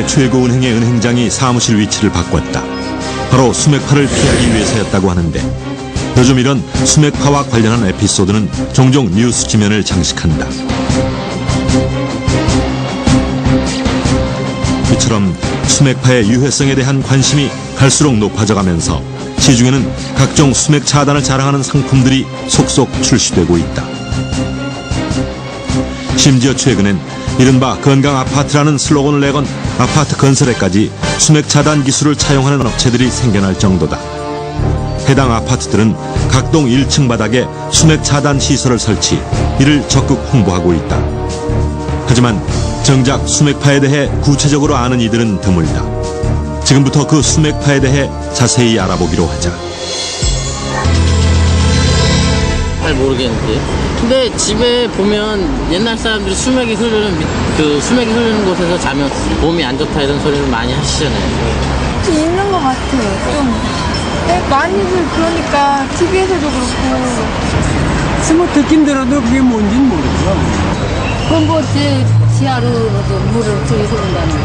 세계 최고은행의 은행장이 사무실 위치를 바꿨다. 바로 수맥파를 피하기 위해서였다고 하는데 요즘 이런 수맥파와 관련한 에피소드는 종종 뉴스 지면을 장식한다. 이처럼 수맥파의 유해성에 대한 관심이 갈수록 높아져가면서 시중에는 각종 수맥 차단을 자랑하는 상품들이 속속 출시되고 있다. 심지어 최근엔 이른바 건강 아파트라는 슬로건을 내건 아파트 건설에까지 수맥 차단 기술을 차용하는 업체들이 생겨날 정도다. 해당 아파트들은 각동 1층 바닥에 수맥 차단 시설을 설치, 이를 적극 홍보하고 있다. 하지만 정작 수맥파에 대해 구체적으로 아는 이들은 드물다. 지금부터 그 수맥파에 대해 자세히 알아보기로 하자. 잘 모르겠는데. 근데 집에 보면 옛날 사람들이 수맥이 흐르는 곳에서 자면 몸이 안 좋다 이런 소리를 많이 하시잖아요. 있는 것 같아요. 좀. 네, 많이들 그러니까 TV에서도 그렇고. 스무 듣긴 들어도 그게 뭔지는 모르죠. 그럼 뭐 지하로도 물을 들이 흐른다는 거.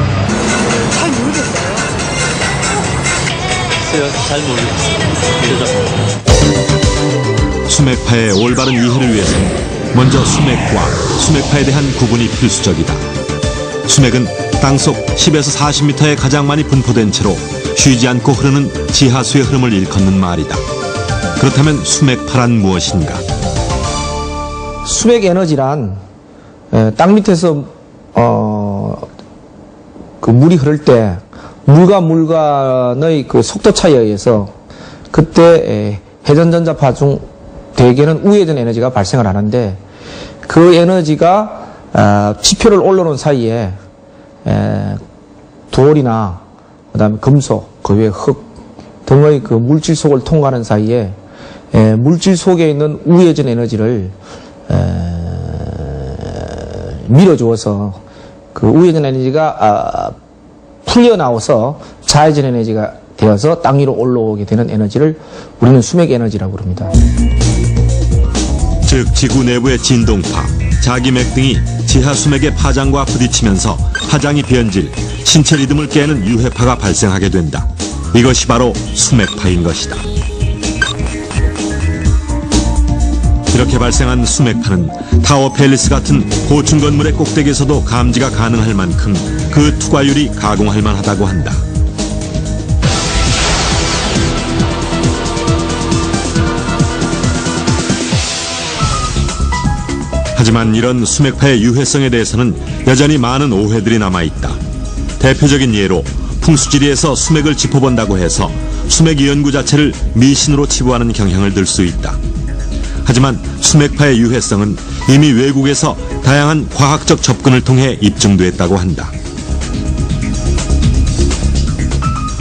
잘 모르겠어요. 잘 모르겠어요. 수맥파의 올바른 이해를 위해서는 먼저 수맥과 수맥파에 대한 구분이 필수적이다. 수맥은 땅속 10에서 40m에 가장 많이 분포된 채로 쉬지 않고 흐르는 지하수의 흐름을 일컫는 말이다. 그렇다면 수맥파란 무엇인가? 수맥 에너지란 땅 밑에서 그 물이 흐를 때 물과 물간의 그 속도 차이에 의해서 그때 회전전자파 중 대개는 우회전 에너지가 발생을 하는데 그 에너지가 지표를 올려놓은 사이에 돌이나 그다음에 금속, 그 외에 흙 등의 그 물질 속을 통과하는 사이에 물질 속에 있는 우회전 에너지를 밀어주어서 그 우회전 에너지가 풀려 나와서 자회전 에너지가 되어서 땅 위로 올라오게 되는 에너지를 우리는 수맥 에너지라고 부릅니다. 즉 지구 내부의 진동파, 자기맥 등이 지하 수맥의 파장과 부딪히면서 파장이 변질, 신체 리듬을 깨는 유해파가 발생하게 된다. 이것이 바로 수맥파인 것이다. 이렇게 발생한 수맥파는 타워 팰리스 같은 고층 건물의 꼭대기에서도 감지가 가능할 만큼 그 투과율이 가공할 만하다고 한다. 하지만 이런 수맥파의 유해성에 대해서는 여전히 많은 오해들이 남아있다. 대표적인 예로 풍수지리에서 수맥을 짚어본다고 해서 수맥 연구 자체를 미신으로 치부하는 경향을 들 수 있다. 하지만 수맥파의 유해성은 이미 외국에서 다양한 과학적 접근을 통해 입증됐다고 한다.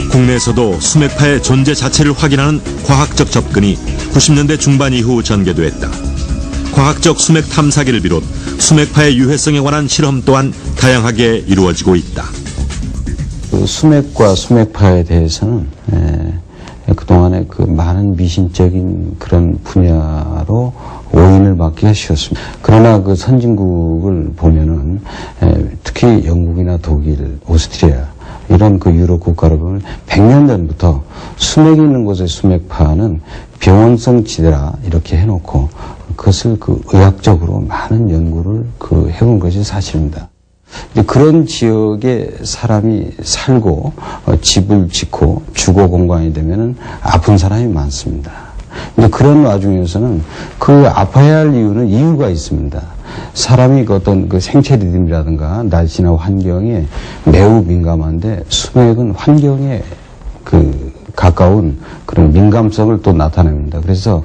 국내에서도 수맥파의 존재 자체를 확인하는 과학적 접근이 90년대 중반 이후 전개됐다. 과학적 수맥 탐사기를 비롯 수맥파의 유해성에 관한 실험 또한 다양하게 이루어지고 있다. 그 수맥과 수맥파에 대해서는 그동안에 그 많은 미신적인 그런 분야로 오인을 받기가 쉬웠습니다. 그러나 그 선진국을 보면은 특히 영국이나 독일, 오스트리아 이런 그 유럽 국가를 보면 100년 전부터 수맥이 있는 곳의 수맥파는 병원성 지대라 이렇게 해놓고 그것을 그 의학적으로 많은 연구를 그 해온 것이 사실입니다. 그런 지역에 사람이 살고 집을 짓고 주거 공간이 되면은 아픈 사람이 많습니다. 근데 그런 와중에서는 그 아파야 할 이유가 있습니다. 사람이 그 어떤 그 생체 리듬이라든가 날씨나 환경에 매우 민감한데 수맥은 환경에 그 가까운 그런 민감성을 또 나타냅니다. 그래서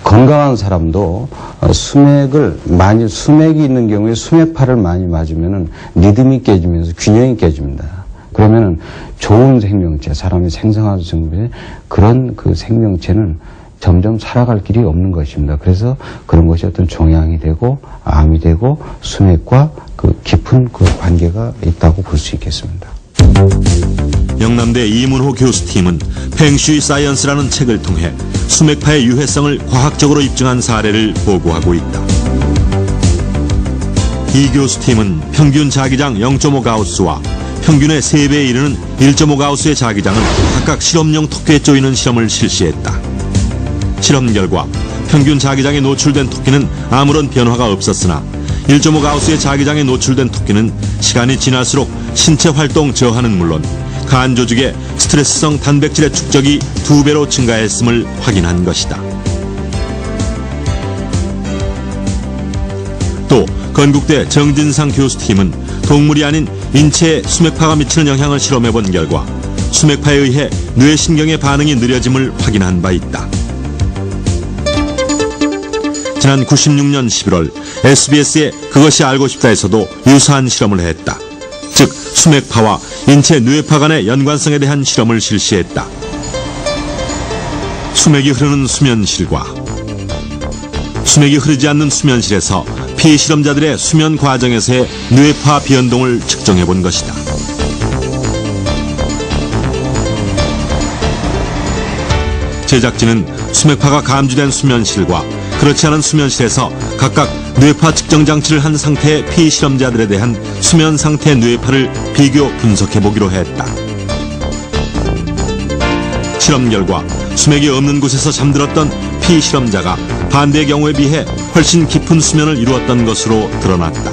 건강한 사람도 수맥이 있는 경우에 수맥파를 많이 맞으면은 리듬이 깨지면서 균형이 깨집니다. 그러면은 좋은 생명체, 사람이 생성할 수 있는 그런 그 생명체는 점점 살아갈 길이 없는 것입니다. 그래서 그런 것이 어떤 종양이 되고 암이 되고 수맥과 그 깊은 그 관계가 있다고 볼 수 있겠습니다. 영남대 이문호 교수팀은 팽슈이 사이언스라는 책을 통해 수맥파의 유해성을 과학적으로 입증한 사례를 보고하고 있다. 이 교수팀은 평균 자기장 0.5 가우스와 평균의 3배에 이르는 1.5가우스의 자기장은 각각 실험용 토끼에 쪼이는 실험을 실시했다. 실험 결과 평균 자기장에 노출된 토끼는 아무런 변화가 없었으나 1.5가우스의 자기장에 노출된 토끼는 시간이 지날수록 신체 활동 저하는 물론 간 조직의 스트레스성 단백질의 축적이 2배로 증가했음을 확인한 것이다. 또 건국대 정진상 교수팀은 동물이 아닌 인체에 수맥파가 미치는 영향을 실험해본 결과 수맥파에 의해 뇌신경의 반응이 느려짐을 확인한 바 있다. 지난 96년 11월 SBS의 그것이 알고 싶다에서도 유사한 실험을 했다. 즉 수맥파와 인체 뇌파 간의 연관성에 대한 실험을 실시했다. 수맥이 흐르는 수면실과 수맥이 흐르지 않는 수면실에서 피실험자들의 수면 과정에서의 뇌파 변동을 측정해 본 것이다. 제작진은 수맥파가 감지된 수면실과 그렇지 않은 수면실에서 각각 뇌파 측정 장치를 한 상태의 피실험자들에 대한 수면 상태 뇌파를 비교 분석해 보기로 했다. 실험 결과 수맥이 없는 곳에서 잠들었던 피실험자가 반대의 경우에 비해 훨씬 깊은 수면을 이루었던 것으로 드러났다.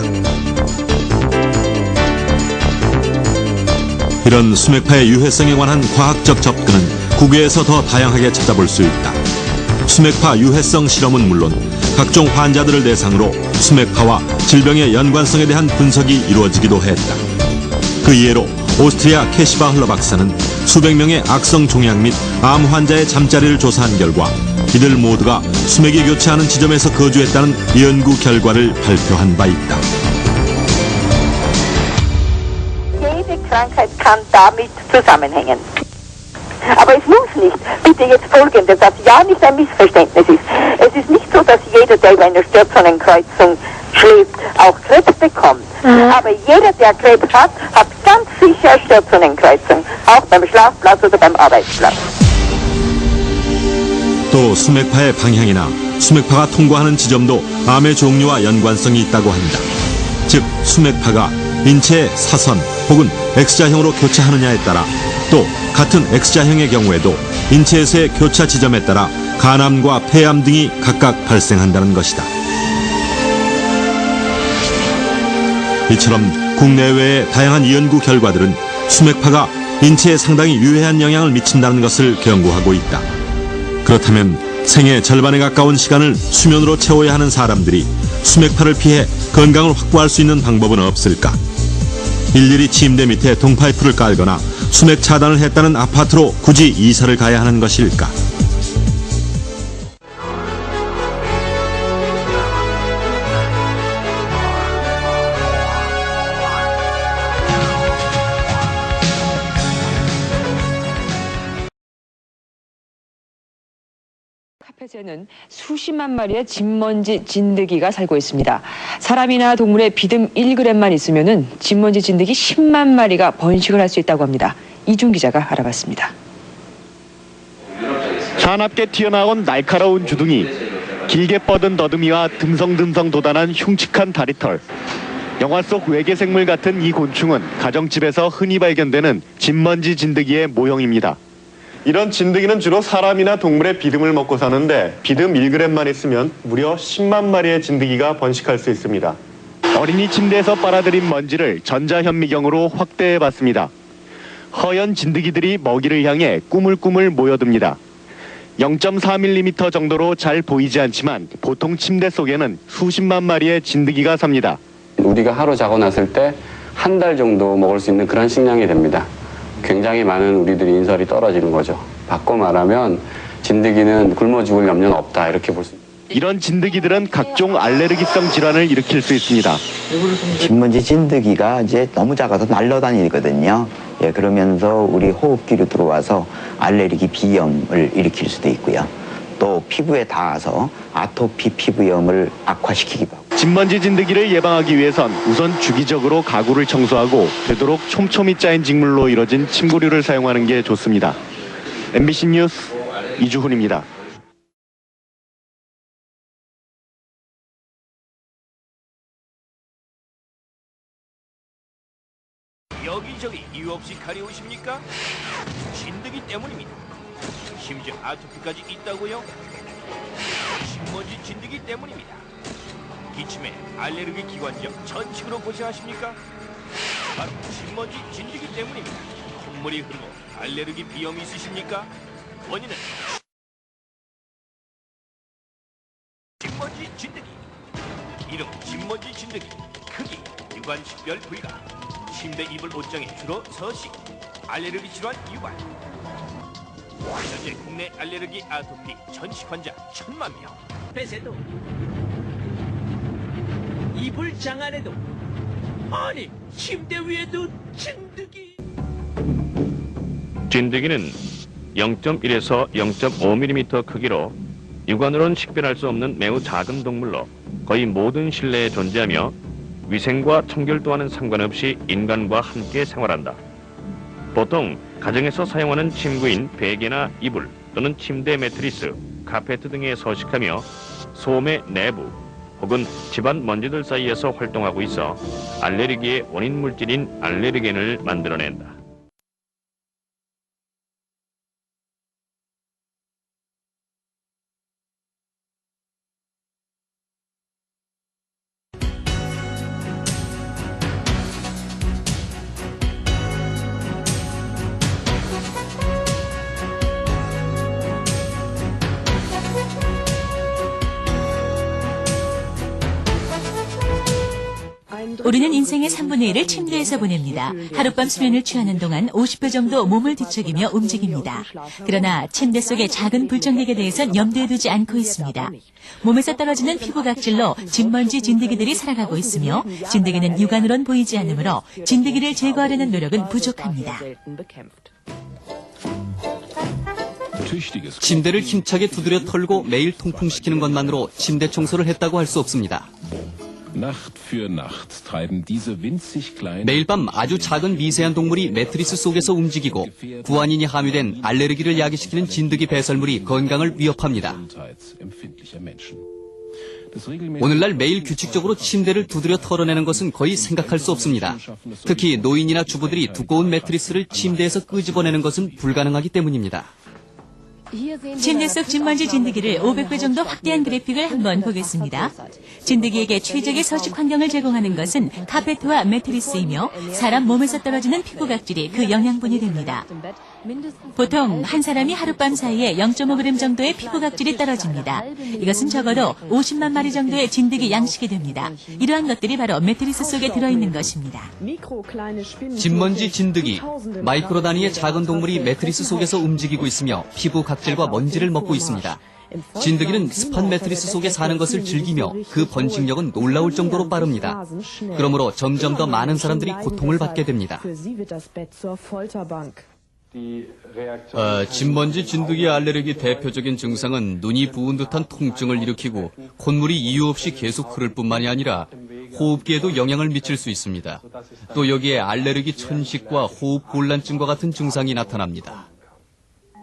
이런 수맥파의 유해성에 관한 과학적 접근은 국외에서 더 다양하게 찾아볼 수 있다. 수맥파 유해성 실험은 물론 각종 환자들을 대상으로 수맥파와 질병의 연관성에 대한 분석이 이루어지기도 했다. 그 예로 오스트리아 캐시바 흘러 박사는 수백 명의 악성 종양 및 암 환자의 잠자리를 조사한 결과 이들 모두가 수맥이 교차하는 지점에서 거주했다는 연구 결과를 발표한 바 있다. Jede Krankheit kann damit zusammenhängen. Aber es muss nicht. Bitte jetzt Folgendes, dass ja nicht ein Missverständnis ist. Es ist nicht so, dass jeder, der über eine Stirnzungenkreuzung schläft, auch Krebs bekommt. Aber jeder, der Krebs hat, hat ganz sicher Stirnzungenkreuzung. Auch beim Schlafplatz oder beim Arbeitsplatz. 또 수맥파의 방향이나 수맥파가 통과하는 지점도 암의 종류와 연관성이 있다고 한다. 즉 수맥파가 인체의 사선 혹은 X자형으로 교차하느냐에 따라 또 같은 X자형의 경우에도 인체에서의 교차 지점에 따라 간암과 폐암 등이 각각 발생한다는 것이다. 이처럼 국내외의 다양한 연구 결과들은 수맥파가 인체에 상당히 유해한 영향을 미친다는 것을 경고하고 있다. 그렇다면 생애 절반에 가까운 시간을 수면으로 채워야 하는 사람들이 수맥파를 피해 건강을 확보할 수 있는 방법은 없을까? 일일이 침대 밑에 동파이프를 깔거나 수맥 차단을 했다는 아파트로 굳이 이사를 가야 하는 것일까? 카펫에는 수십만 마리의 진먼지 진드기가 살고 있습니다. 사람이나 동물의 비듬 1g만 있으면은 진먼지 진드기 10만 마리가 번식을 할 수 있다고 합니다. 이준 기자가 알아봤습니다. 사납게 튀어나온 날카로운 주둥이, 길게 뻗은 더듬이와 듬성듬성 돋아난 흉측한 다리털. 영화 속 외계 생물 같은 이 곤충은 가정집에서 흔히 발견되는 진먼지 진드기의 모형입니다. 이런 진드기는 주로 사람이나 동물의 비듬을 먹고 사는데 비듬 1g만 있으면 무려 10만 마리의 진드기가 번식할 수 있습니다. 어린이 침대에서 빨아들인 먼지를 전자현미경으로 확대해봤습니다. 허연 진드기들이 먹이를 향해 꾸물꾸물 모여듭니다. 0.4mm 정도로 잘 보이지 않지만 보통 침대 속에는 수십만 마리의 진드기가 삽니다. 우리가 하루 자고 났을 때 한 달 정도 먹을 수 있는 그런 식량이 됩니다. 굉장히 많은 우리들의 인설이 떨어지는 거죠. 바꿔 말하면 진드기는 굶어 죽을 염려는 없다 이렇게 볼 수 있습니다. 이런 진드기들은 각종 알레르기성 질환을 일으킬 수 있습니다. 진먼지 진드기가 이제 너무 작아서 날아다니거든요. 예, 그러면서 우리 호흡기로 들어와서 알레르기 비염을 일으킬 수도 있고요. 또 피부에 닿아서 아토피 피부염을 악화시키기도 하고. 진먼지 진드기를 예방하기 위해선 우선 주기적으로 가구를 청소하고 되도록 촘촘히 짜인 직물로 이뤄진 침구류를 사용하는 게 좋습니다. MBC 뉴스 이주훈입니다. 여기저기 이유 없이 가려우십니까? 진드기 때문입니다. 심지어 아토피까지 있다고요? 신먼지 진드기 때문입니다. 기침에 알레르기 기관지역 전칙으로 고생하십니까? 바로 신먼지 진드기 때문입니다. 콧물이 흐르고 알레르기 비염이 있으십니까? 원인은 진먼지 진드기. 이름 진먼지 진드기. 크기, 유관 식별 부위가 침대 이불 옷장에 주로 서식. 알레르기 질환 유발. 현재 국내 알레르기 아토피 전식 환자 1000만 명. 폐쇄도 이불장 안에도, 아니 침대 위에도 진드기. 진드기는 0.1에서 0.5mm 크기로 육안으로는 식별할 수 없는 매우 작은 동물로 거의 모든 실내에 존재하며 위생과 청결 또한은 상관없이 인간과 함께 생활한다. 보통 가정에서 사용하는 침구인 베개나 이불 또는 침대 매트리스, 카페트 등에 서식하며 소음의 내부 혹은 집안 먼지들 사이에서 활동하고 있어 알레르기의 원인 물질인 알레르겐을 만들어낸다. 우리는 인생의 3분의 1을 침대에서 보냅니다. 하룻밤 수면을 취하는 동안 50배 정도 몸을 뒤척이며 움직입니다. 그러나 침대 속의 작은 불청객에 대해선 염두에 두지 않고 있습니다. 몸에서 떨어지는 피부 각질로 진먼지 진드기들이 살아가고 있으며 진드기는 육안으론 보이지 않으므로 진드기를 제거하려는 노력은 부족합니다. 침대를 힘차게 두드려 털고 매일 통풍시키는 것만으로 침대 청소를 했다고 할 수 없습니다. 매일 밤 아주 작은 미세한 동물이 매트리스 속에서 움직이고 구안인이 함유된 알레르기를 야기시키는 진드기 배설물이 건강을 위협합니다. 오늘날 매일 규칙적으로 침대를 두드려 털어내는 것은 거의 생각할 수 없습니다. 특히 노인이나 주부들이 두꺼운 매트리스를 침대에서 끄집어내는 것은 불가능하기 때문입니다. 침대 속 진먼지 진드기를 500배 정도 확대한 그래픽을 한번 보겠습니다. 진드기에게 최적의 서식 환경을 제공하는 것은 카페트와 매트리스이며 사람 몸에서 떨어지는 피부 각질이 그 영양분이 됩니다. 보통 한 사람이 하룻밤 사이에 0.5g 정도의 피부 각질이 떨어집니다. 이것은 적어도 50만 마리 정도의 진드기 양식이 됩니다. 이러한 것들이 바로 매트리스 속에 들어있는 것입니다. 진먼지 진드기, 마이크로 단위의 작은 동물이 매트리스 속에서 움직이고 있으며 피부 각질과 먼지를 먹고 있습니다. 진드기는 습한 매트리스 속에 사는 것을 즐기며 그 번식력은 놀라울 정도로 빠릅니다. 그러므로 점점 더 많은 사람들이 고통을 받게 됩니다. 진먼지 진드기 알레르기 대표적인 증상은 눈이 부은 듯한 통증을 일으키고 콧물이 이유 없이 계속 흐를 뿐만이 아니라 호흡기에도 영향을 미칠 수 있습니다. 또 여기에 알레르기 천식과 호흡 곤란증과 같은 증상이 나타납니다.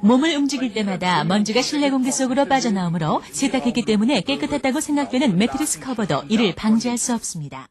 몸을 움직일 때마다 먼지가 실내 공기 속으로 빠져나오므로 세탁했기 때문에 깨끗했다고 생각되는 매트리스 커버도 이를 방지할 수 없습니다.